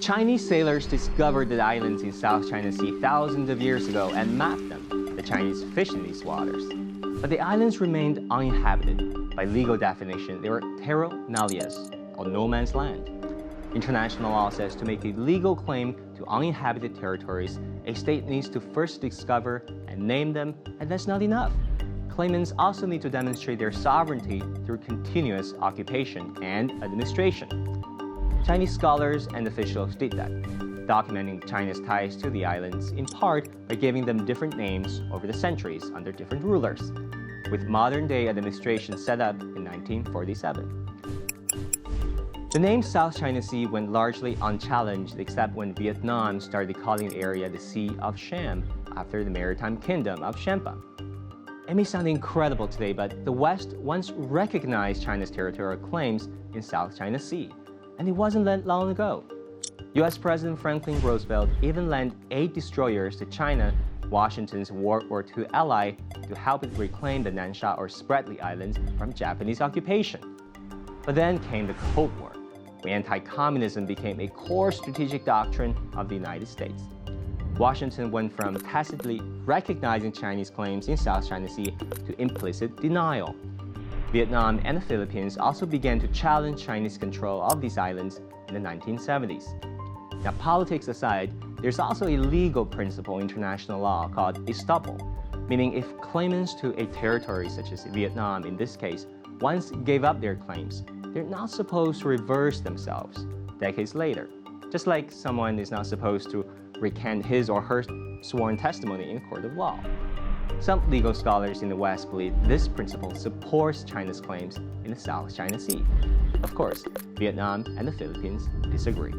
Chinese sailors discovered the islands in South China Sea thousands of years ago and mapped them. The Chinese fished in these waters. But the islands remained uninhabited. By legal definition, they were terra nullius, or no man's land. International law says to make a legal claim to uninhabited territories, a state needs to first discover and name them, and that's not enough. Claimants also need to demonstrate their sovereignty through continuous occupation and administration. Chinese scholars and officials did that, documenting China's ties to the islands in part by giving them different names over the centuries under different rulers, with modern-day administration set up in 1947. The name South China Sea went largely unchallenged except when Vietnam started calling the area the Sea of Sham after the maritime kingdom of Champa. It may sound incredible today, but the West once recognized China's territorial claims in South China Sea, and it wasn't that long ago. US President Franklin Roosevelt even lent 8 destroyers to China, Washington's World War II ally, to help it reclaim the Nansha or Spratly Islands from Japanese occupation. But then came the Cold War, when anti-communism became a core strategic doctrine of the United States. Washington went from tacitly recognizing Chinese claims in South China Sea to implicit denial. Vietnam and the Philippines also began to challenge Chinese control of these islands in the 1970s. Now, politics aside, there's also a legal principle in international law called estoppel, meaning if claimants to a territory such as Vietnam in this case once gave up their claims, they're not supposed to reverse themselves decades later, just like someone is not supposed to recant his or her sworn testimony in a court of law. Some legal scholars in the West believe this principle supports China's claims in the South China Sea. Of course, Vietnam and the Philippines disagree.